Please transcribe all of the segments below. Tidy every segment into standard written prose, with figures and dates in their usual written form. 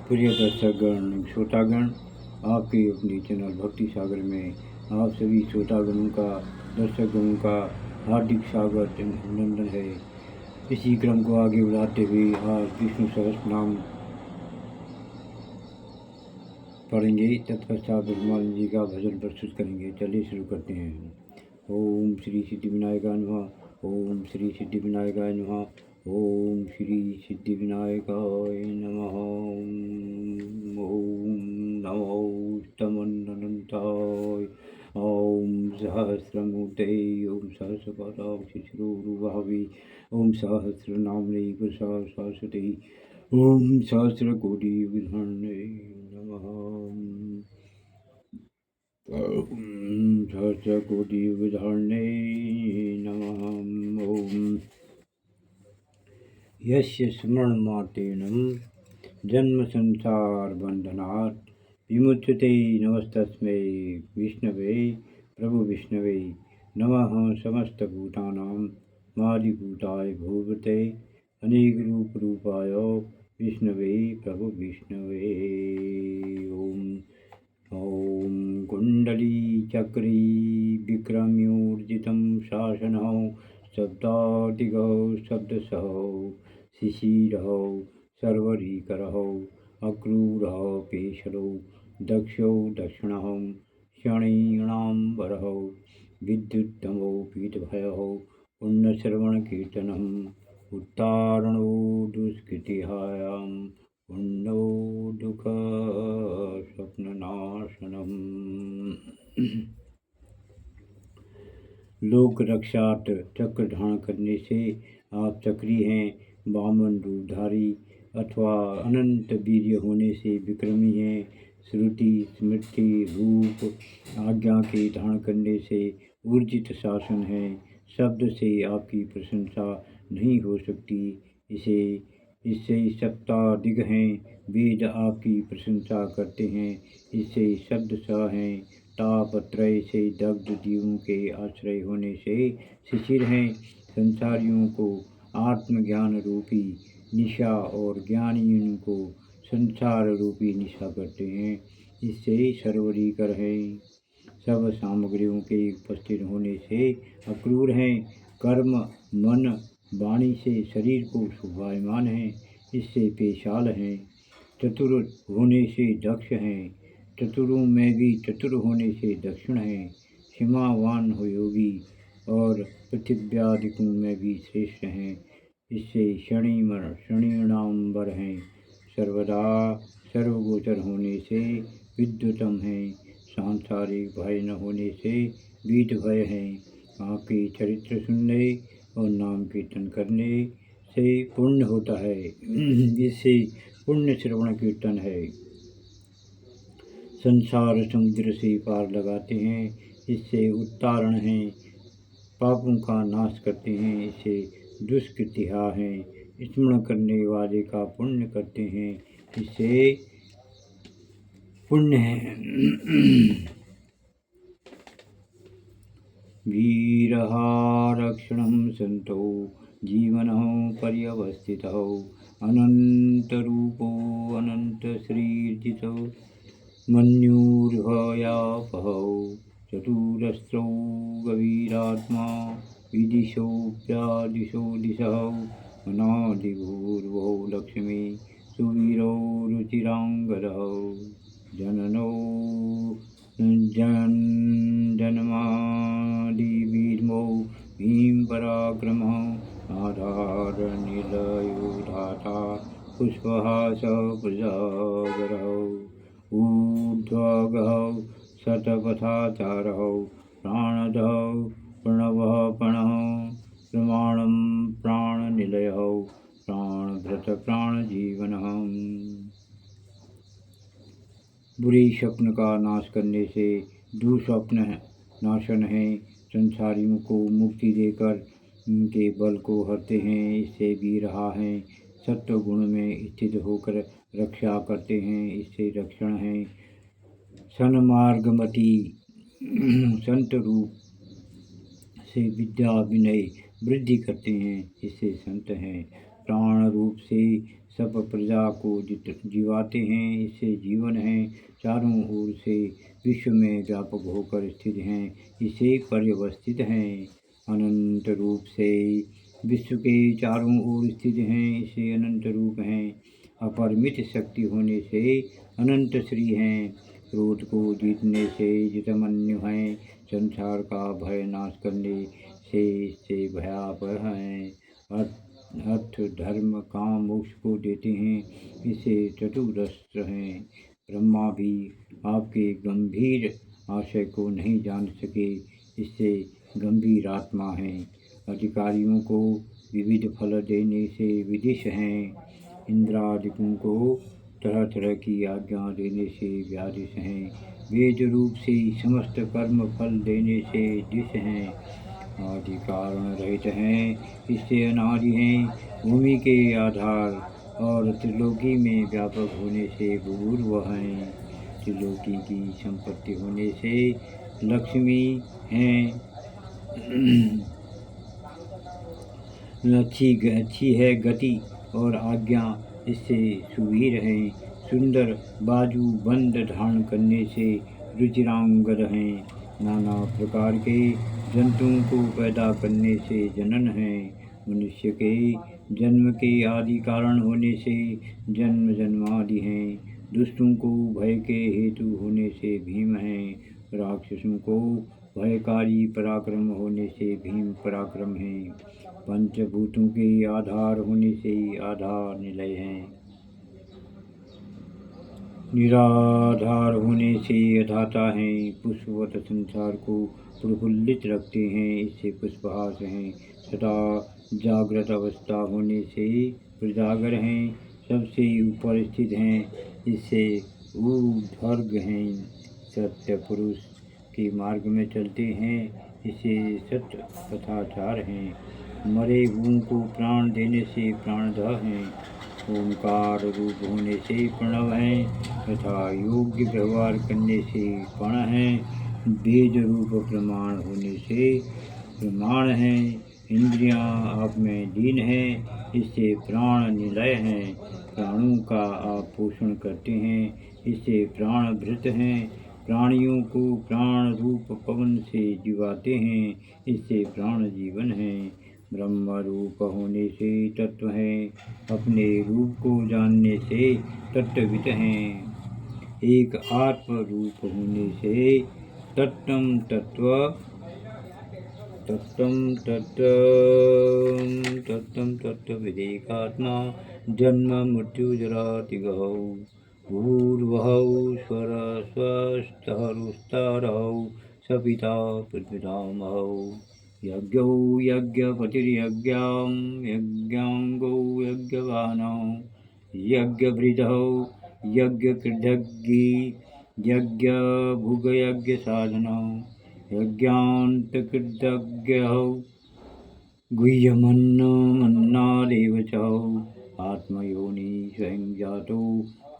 प्रिय दर्शकगण, श्रोतागण, आपके अपने चैनल भक्ति सागर में आप सभी श्रोतागणों का, दर्शकगणों का हार्दिक स्वागत एवं अभिनंदन है। इसी क्रम को आगे बढ़ाते हुए आज विष्णु सहस्त्र नाम पढ़ेंगे, तत्पश्चात हनुमान जी का भजन प्रस्तुत करेंगे। चलिए शुरू करते हैं। ओम श्री सिद्धि विनायकाय नमः। ओम श्री सिद्धि विनायकाय नमः। ओम श्री सिद्धि विनायकाय नमः। ओम नमो तमन्नंताय। ओम सहस्रमूर्ते। ओम सहस्रपादाक्षिशिरोरुभावे। ओम सहस्रनाम्ने पुरुषाशाश्वते। ओम सहस्रकोटि विधाने नमः। ओम सहस्रकोटि विधाने नमः। ओम यस्य स्मरणमात्रेण जन्म संसार बंधनात् विमुच्यते। नमस्तस्मै विष्णवे प्रभु विष्णवे नमः। समस्तभूतानां मादिभूताय भूवते अनेक रूप रूपाय विष्णवे प्रभु विष्णवे। ओम कुंडली चक्री विक्रम्योर्जितं शासनौ शब्दादिगौ शब्दसहौ शिशिरौ सर्वरीकरौ अक्रूरौ पेशरौ दक्षौ दक्षिणौ शणीणाम्बरौ विद्युत्तमौ पीठभयौ पुण्यश्रवणकीर्तनम् उत्तारणो दुष्कृतिहायां पुण्यो दुःख स्वप्ननाशनम्। लोक रक्षार्थ चक्र धारण करने से आप चक्री हैं, वामन रूपधारी अथवा अनंत वीर्य होने से विक्रमी हैं। श्रुति स्मृति रूप आज्ञा के धारण करने से ऊर्जित शासन है। शब्द से आपकी प्रशंसा नहीं हो सकती। इससे सप्ताधिक हैं। वेद आपकी प्रशंसा करते हैं। इससे शब्द स हैं। तापत्रय से दग्ध जीवों के आश्रय होने से शिशिर हैं। संसारियों को आत्मज्ञान रूपी निशा और ज्ञानियों को संसार रूपी निशा करते हैं। इससे सर्वरीकर हैं। सब सामग्रियों के उपस्थित होने से अक्रूर हैं। कर्म मन वाणी से शरीर को शोभायमान है। इससे पेशाल हैं। चतुर होने से दक्ष हैं। चतुरों में भी चतुर होने से दक्षिण हैं। क्षमावान हो योगी और पृथिव्यादिकों में भी श्रेष्ठ हैं। इससे शणीणाम्बर हैं। सर्वदा सर्वगोचर होने से विद्युतम हैं। सांसारिक भय न होने से वीत भय हैं। आपके चरित्र सुनने और नाम कीर्तन करने से पुण्य होता है। इससे पुण्य श्रवण कीर्तन है। संसार समुद्र से पार लगाते हैं। इससे उत्तारण हैं। पापों का नाश करते हैं। इससे दुष्कृतिहा हैं। स्मरण करने वाले का पुण्य करते हैं। इससे पुण्य है। वीरहारक्षणं संतो जीवनौ पर्यवस्थितौ अनन्तरूपो अनन्तश्रीर्जितौ मन्युर्भयापहौ चतुरस्रौ गभीरात्मा विदिशोऽप्यादिशो दिशौ अनादिभूर्वौ लक्ष्मी सुवीरौ रुचिराङ्गदौ जननौ जन्मादिवीर्मौ भीमपराक्रमौ आधारनिलयो धाता पुष्पहासौ प्रजागरौ ऊर्ध्वगहौ शतपथाचारौ प्राणदौ प्रणवः प्रणौ प्रमाणं प्राणनिलयौ प्राणभृत प्राणजीवनः। बुरे स्वप्न का नाश करने से दुःस्वप्न नाशन है। संसारियों को मुक्ति देकर उनके बल को हरते हैं। इससे भी रहा है। सत्व गुण में स्थित होकर रक्षा करते हैं। इससे रक्षण है। सन्मार्गमति संत रूप से विद्या विनय वृद्धि करते हैं। इससे संत हैं। प्राण रूप से सब प्रजा को जीवाते हैं। इससे जीवन है, चारों ओर से विश्व में व्यापक होकर स्थित हैं, इसे पर्यवस्थित हैं। अनंत रूप से विश्व के चारों ओर स्थित हैं, इसे अनंत रूप हैं। अपरिमित शक्ति होने से अनंत श्री हैं। क्रोध को जीतने से जितमन्यु हैं। संसार का भय नाश करने से इससे भयावह हैं। अर्थ धर्म काम मोक्ष को देते हैं, इसे चतुरस्त्र हैं। ब्रह्मा भी आपके गंभीर आशय को नहीं जान सके, इससे गंभीर आत्मा हैं। अधिकारियों को विविध फल देने से विदिश हैं। इंद्रादिकों को तरह तरह की आज्ञा देने से व्यादिश हैं। वेद रूप से समस्त कर्म फल देने से दिश हैं। आदि कारण रहित हैं, इससे अनादि हैं। भूमि के आधार और त्रिलोकी में व्यापक होने से पूर्व हैं। त्रिलोकी की संपत्ति होने से लक्ष्मी हैं। अच्छी है गति और आज्ञा, इससे सुवीर हैं। सुंदर बाजू बंद धारण करने से रुचिरांगद हैं। नाना प्रकार के जंतुओं को पैदा करने से जनन है। मनुष्य के जन्म के आदि कारण होने से जन्म जन्मादि हैं। दुष्टों को भय के हेतु होने से भीम हैं। राक्षसों को भयकारी पराक्रम होने से भीम पराक्रम हैं। पंचभूतों के आधार होने से आधार निलय हैं। निराधार होने से अधाता हैं। पुष्पवत संसार को प्रफुल्लित रखते हैं, इससे पुष्पहास हैं। सदा जागृत अवस्था होने से प्रजागर हैं। सबसे ऊपर स्थित हैं, इससे ऊर्ध्वर्ग हैं। सत्य पुरुष के मार्ग में चलते हैं, इसे सत्य कथाचार हैं। मरे हुओं को प्राण देने से प्राणदह हैं। ओंकार रूप होने से प्रणव हैं, तथा योग्य व्यवहार करने से पण हैं। वेद रूप प्रमाण होने से प्रमाण हैं। इंद्रियां आप में लीन हैं, इससे प्राण निलय हैं। प्राणों का आप पोषण करते हैं, इससे प्राण भृत हैं। प्राणियों को प्राण रूप पवन से जीवाते हैं, इससे प्राण जीवन है। ब्रह्म रूप होने से तत्व हैं। अपने रूप को जानने से तत्वविद हैं। एक आत्म रूप होने से तत्तम तत्व विदेकात्मा। जन्म मृत्यु जरा तिगहौ भूर्वहौ स्वर स्वस्तरुस्तरौ सपिता पृथ्वीधामहौ। यज्ञौ यज्ञपतिर्यज्ञां यज्ञांगौ यज्ञवानौ यज्ञभृतौ यज्ञकृद्धग्गी यज्ञभुगयज्ञसाधनौ यज्ञान्तकृद्धज्ञौ गुह्यमन्नादेव च। आत्मयोनि स्वयं जातो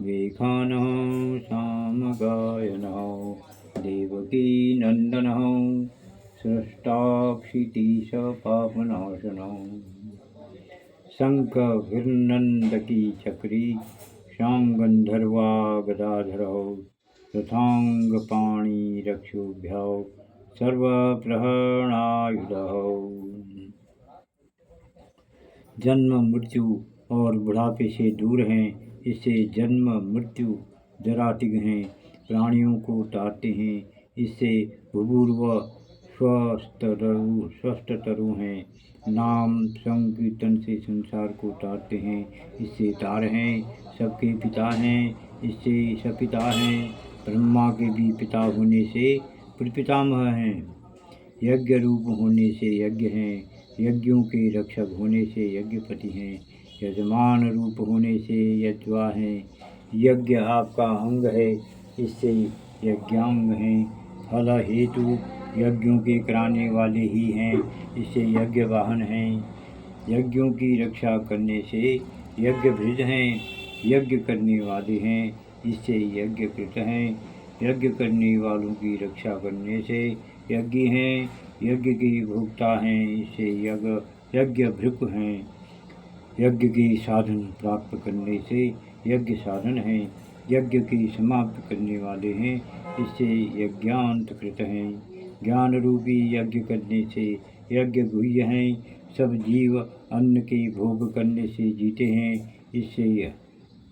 वेखानः सामगायनः देवकी नन्दनः सृष्टाक्षितीश पापनाशनः। शंखभिर्नन्दकी चक्री शांगंधर्वा गदाधरौ रथांगपाणि रक्षोभ्यौ सर्वप्रहरणायुधौ। जन्म मृत्यु और बुढ़ापे से दूर हैं, इससे जन्म मृत्यु जरातिग हैं। प्राणियों को तारते हैं, इससे भूर्व स्वस्थतरु हैं। नाम संकीर्तन से संसार को तारते हैं, इससे तार हैं। सबके पिता हैं, इससे सपिता हैं। ब्रह्मा के भी पिता होने से प्रपितामह हैं। यज्ञ रूप होने से यज्ञ हैं। यज्ञों के रक्षक होने से यज्ञपति हैं। यजमान रूप होने से यज्वा हैं। यज्ञ आपका अंग है, इससे यज्ञांग हैं। फल हेतु यज्ञों के कराने वाले ही हैं, इससे यज्ञ वाहन हैं। यज्ञों की रक्षा करने से यज्ञभृत हैं। यज्ञ करने वाले हैं, इससे यज्ञकृत हैं। यज्ञ करने वालों की रक्षा करने से यज्ञ हैं। यज्ञ के भोक्ता हैं, इससे यज्ञभृक हैं। यज्ञ की साधन प्राप्त करने से यज्ञ साधन हैं, यज्ञ की समाप्त करने वाले हैं, इससे यज्ञांत कृत हैं। ज्ञान रूपी यज्ञ करने से यज्ञ गुह्य हैं। सब जीव अन्न के भोग करने से जीते हैं, इससे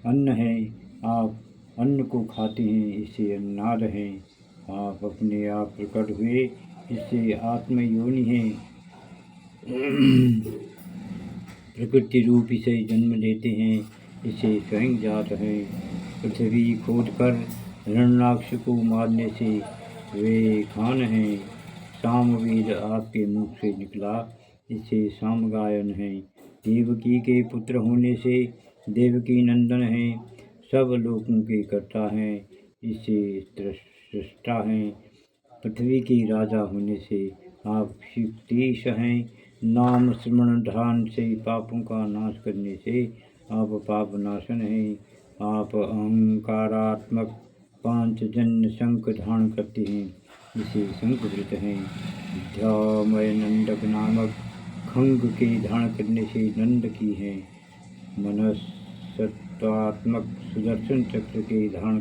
अन्न है। आप अन्न को खाते हैं, इससे अन्नाद हैं। आप अपने आप प्रकट हुए, इससे आत्मयोनि हैं। प्रकृति रूप से जन्म लेते हैं, इसे स्वयं जात है। पृथ्वी खोदकर हिरण्याक्ष को मारने से वे खान हैं। सामवेद आपके मुख से निकला, इससे सामगायन है। देवकी के पुत्र होने से देवकी नंदन हैं। सब लोगों के कर्ता हैं, इससे सृष्टा हैं। पृथ्वी की राजा होने से आप क्षितीश हैं। नाम स्मरण ध्यान से पापों का नाश करने से आप पाप नाशन हैं। आप अहंकारात्मक पांचजन्य शंख धारण करते हैं, इसे शंखवृत हैं। विद्यामय नंदक नामक खंग के धारण करने से नंद की हैं। मनसत्वात्मक सुदर्शन चक्र के धारण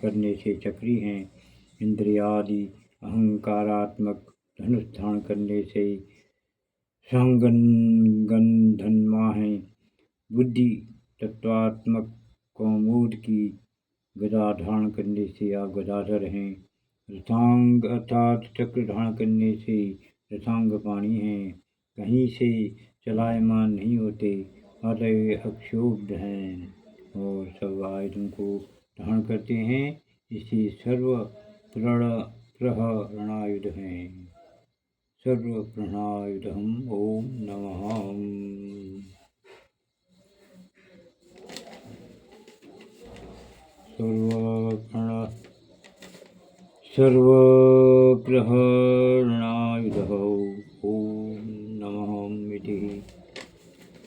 करने से चक्री हैं। इंद्रियादि अहंकारात्मक धनुष धारण करने से संगंधन्मा है। बुद्धि तत्वात्मक कौमुद की गदा धारण करने से आप गदाधर हैं। रथांग अर्थात चक्र धारण करने से रथांग पाणी हैं। कहीं से चलायमान नहीं होते, अतः अक्षोभ्य हैं और सब आयुधों को धारण करते हैं, इसे सर्व प्रहरणायुध हैं। सर्व प्रहरणायुधम ओम नमः। सर्व प्रहरणायुध ओम नमः इति।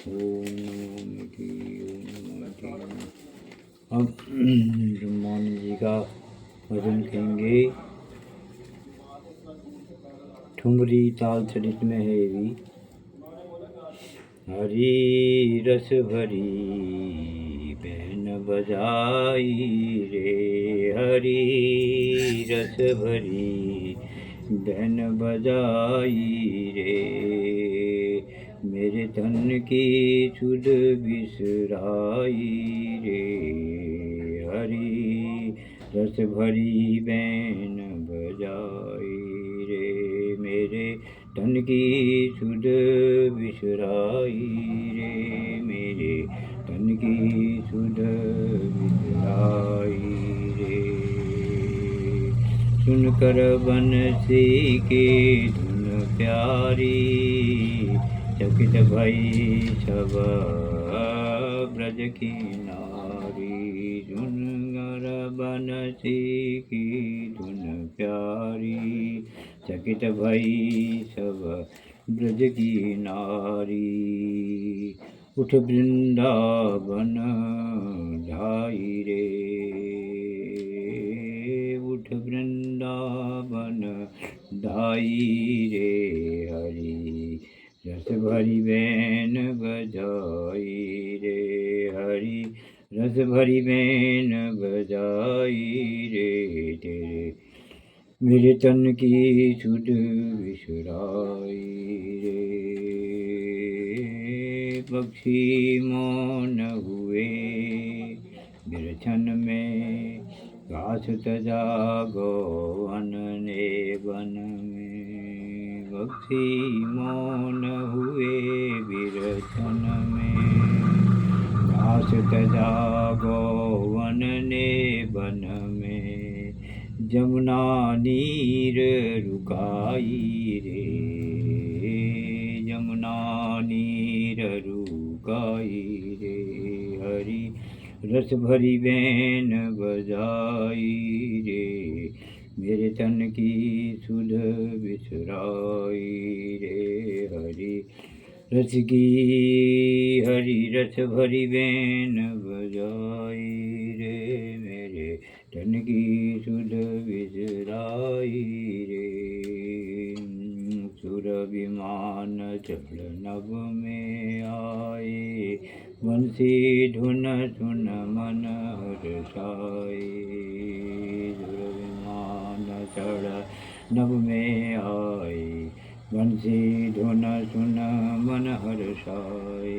ओम नमः इति। अब ब्रह्मानंद जी का भजन कहेंगे। ठुमरी ताल चरित में है भी। हरी रस भरी बहन बजाई रे, हरी रस भरी बहन बजाई रे, मेरे तन की सुध बिसराई रे, हरी रस भरी बहन बजाई रे, मेरे तन की सुध बिसराई रे, मेरे तन की सुध बिसराई रे। सुनकर बंसी की धुन प्यारी, चकित भई सब ब्रज की नारी। सुनकर बंसी की धुन प्यारी, चकित भई सब ब्रज की नारी। उठ वृंदावन ढाई रे, उठ वृंदावन ढाई रे, हरी रस भरी बैन बजाई रे, हरी रस भरी बैन बजाई रे, तेरे मेरे तन की सुध बिसराई रे। पक्षी मौन हुए बिरछन में, घास तजा गौवन ने वन में। पक्षी मौन हुए बिरछन में, घास तजा गौवन ने वन में। जमुना नीर रुकाई रे, जमुना नीर रुकाई रे, हरी रस भरी बैन बजाई रे, मेरे तन की सुध बिसराई रे, हरी रस की हरी रस भरी बैन बजाई रे, मेरे तन की सुध बिसराई रे। सुर विमान चढ़ नभ में आए, बंसी धुन सुन मन हर्षाए। सुरविमान चढ़ नभ में आए, बंसी धुन सुन मन हर्षाए।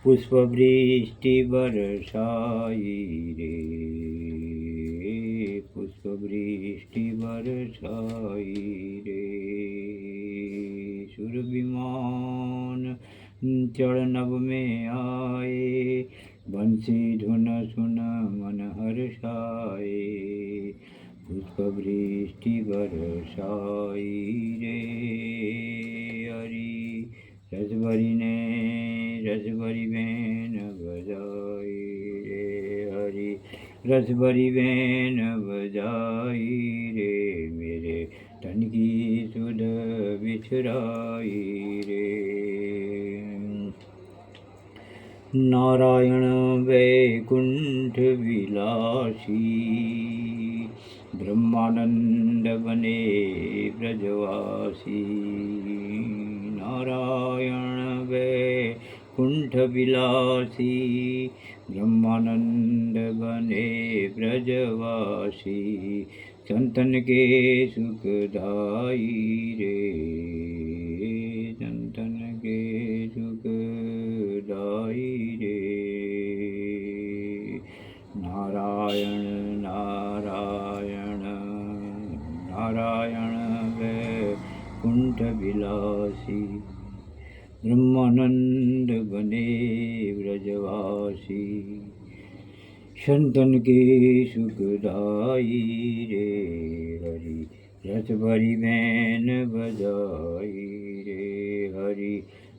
पुष्प वृष्टि बरसाई रे, पुष्प वृष्टि बरसाई रे। सुर विमान चढ़ नभ में आए, बंसी धुन सुन मन हर्षाए। पुष्प वृष्टि बरसाई रे। हरि रसभरी ने रसभरी बेन बजाई रे, हरि रसभरी बेन बजाई रे। मेरे तन की सुध बिछराई रे। नारायण वैकुंठ विलासी, ब्रह्मानंद बने ब्रजवासी। नारायण वैकुंठ विलासी, ब्रह्मानंद बने ब्रजवासी। संतन के सुखदाई रे, संतन के सुखदाई रे। नारायण नारायण नारायण वैकुंठ विलासी, ब्रह्मानंद बने ब्रजवासी। संतन के सुखदाई रे, हरि रस भरी बैन बजाई रे, हरि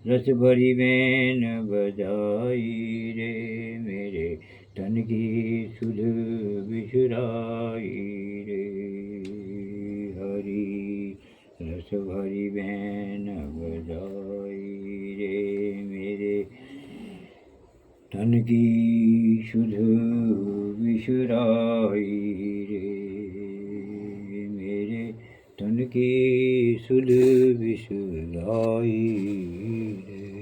रस भरी बैन बजाई रे। मेरे तन की सुध बिछुराई रे, हरि रस भरी बैन बजाई रे। मेरे तन की सुध बिछुराई रे, मेरे तन की सुध बिछुराई रे।